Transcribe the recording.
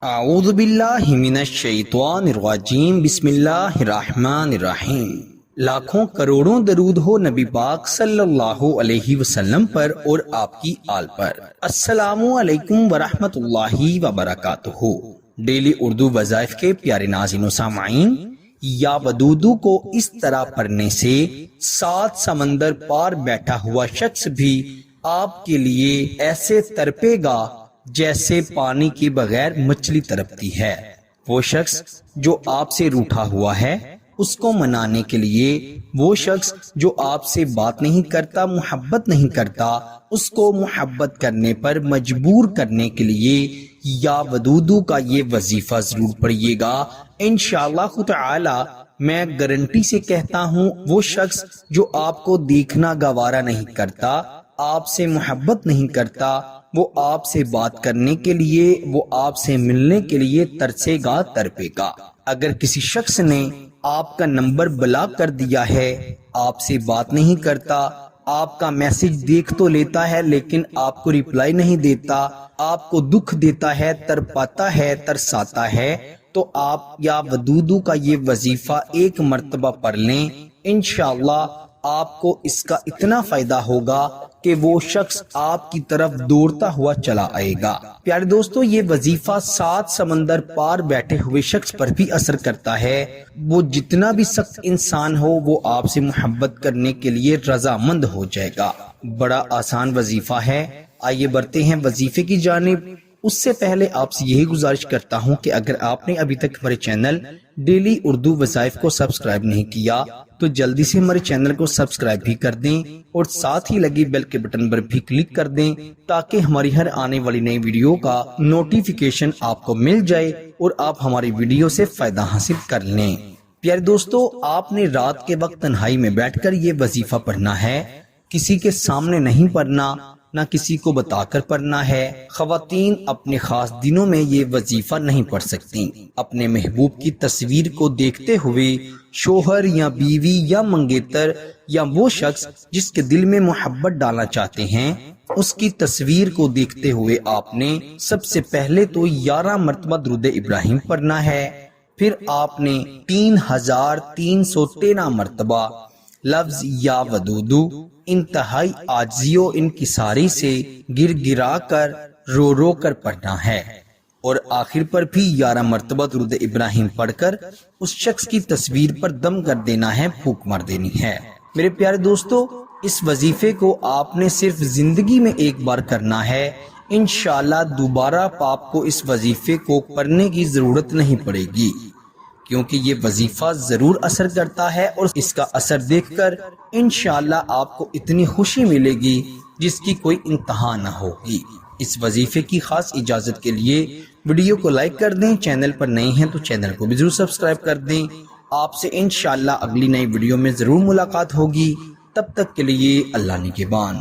اعوذ باللہ من الشیطان الرجیم، بسم اللہ الرحمن الرحیم۔ لاکھوں کروڑوں درود ہو نبی پاک صلی اللہ علیہ وسلم پر اور آپ کی آل پر۔ السلام علیکم ورحمۃ اللہ وبرکاتہ۔ ڈیلی اردو وظائف کے پیارے ناظرین و سامعین، یا ودودو کو اس طرح پڑھنے سے 7 سمندر پار بیٹھا ہوا شخص بھی آپ کے لیے ایسے تڑپے گا جیسے پانی کے بغیر مچھلی تڑپتی ہے۔ وہ شخص جو آپ سے روٹھا ہوا ہے، اس کو منانے کے لیے، وہ شخص جو آپ سے بات نہیں کرتا، محبت نہیں کرتا، اس کو محبت کرنے پر مجبور کرنے کے لیے یا ودودو کا یہ وظیفہ ضرور پڑھیے گا۔ انشاءاللہ تعالی میں گارنٹی سے کہتا ہوں، وہ شخص جو آپ کو دیکھنا گوارا نہیں کرتا، آپ سے محبت نہیں کرتا، وہ آپ سے بات کرنے کے لیے، وہ آپ سے ملنے کے لیے ترسے گا، تڑپے گا۔ اگر کسی شخص نے آپ کا نمبر بلاک کر دیا ہے، آپ سے بات نہیں کرتا، آپ کا میسج دیکھ تو لیتا ہے لیکن آپ کو ریپلائی نہیں دیتا، آپ کو دکھ دیتا ہے، تڑپاتا ہے، ترساتا ہے، تو آپ یا ودودو کا یہ وظیفہ ایک مرتبہ پڑھ لیں۔ انشاءاللہ آپ کو اس کا اتنا فائدہ ہوگا کہ وہ شخص آپ کی طرف دوڑتا ہوا چلا آئے گا۔ پیارے دوستو، یہ وظیفہ 7 سمندر پار بیٹھے ہوئے شخص پر بھی اثر کرتا ہے۔ وہ جتنا بھی سخت انسان ہو، وہ آپ سے محبت کرنے کے لیے رضامند ہو جائے گا۔ بڑا آسان وظیفہ ہے۔ آئیے بڑھتے ہیں وظیفے کی جانب۔ اس سے پہلے آپ سے یہی گزارش کرتا ہوں کہ اگر آپ نے ابھی تک ہمارے چینل ڈیلی اردو وظائف کو سبسکرائب نہیں کیا تو جلدی سے ہمارے چینل کو سبسکرائب بھی کر دیں اور ساتھ ہی لگی بیل کے بٹن پر بھی کلک کر دیں تاکہ ہماری ہر آنے والی نئی ویڈیو کا نوٹیفیکیشن آپ کو مل جائے اور آپ ہماری ویڈیو سے فائدہ حاصل کر لیں۔ پیارے دوستو، آپ نے رات کے وقت تنہائی میں بیٹھ کر یہ وظیفہ پڑھنا ہے۔ کسی کے سامنے نہیں پڑھنا، نہ کسی کو بتا کر پڑھنا ہے۔ خواتین اپنے خاص دنوں میں یہ وظیفہ نہیں پڑھ سکتی۔ اپنے محبوب کی تصویر کو دیکھتے ہوئے شوہر یا بیوی یا منگیتر یا وہ شخص جس کے دل میں محبت ڈالنا چاہتے ہیں، اس کی تصویر کو دیکھتے ہوئے آپ نے سب سے پہلے تو 11 مرتبہ درود ابراہیم پڑھنا ہے۔ پھر آپ نے 3313 مرتبہ لفظ یا ودودو انتہائی عاجزی و انکساری سے گر گرا کر رو رو کر پڑھنا ہے، اور آخر پر بھی 11 مرتبہ درود ابراہیم پڑھ کر اس شخص کی تصویر پر دم کر دینا ہے، پھونک مار دینی ہے۔ میرے پیارے دوستو، اس وظیفے کو آپ نے صرف زندگی میں ایک بار کرنا ہے۔ انشاءاللہ دوبارہ آپ کو اس وظیفے کو پڑھنے کی ضرورت نہیں پڑے گی، کیونکہ یہ وظیفہ ضرور اثر کرتا ہے، اور اس کا اثر دیکھ کر انشاءاللہ آپ کو اتنی خوشی ملے گی جس کی کوئی انتہا نہ ہوگی۔ اس وظیفے کی خاص اجازت کے لیے ویڈیو کو لائک کر دیں، چینل پر نئے ہیں تو چینل کو بھی ضرور سبسکرائب کر دیں۔ آپ سے انشاءاللہ اگلی نئی ویڈیو میں ضرور ملاقات ہوگی۔ تب تک کے لیے اللہ نگہبان۔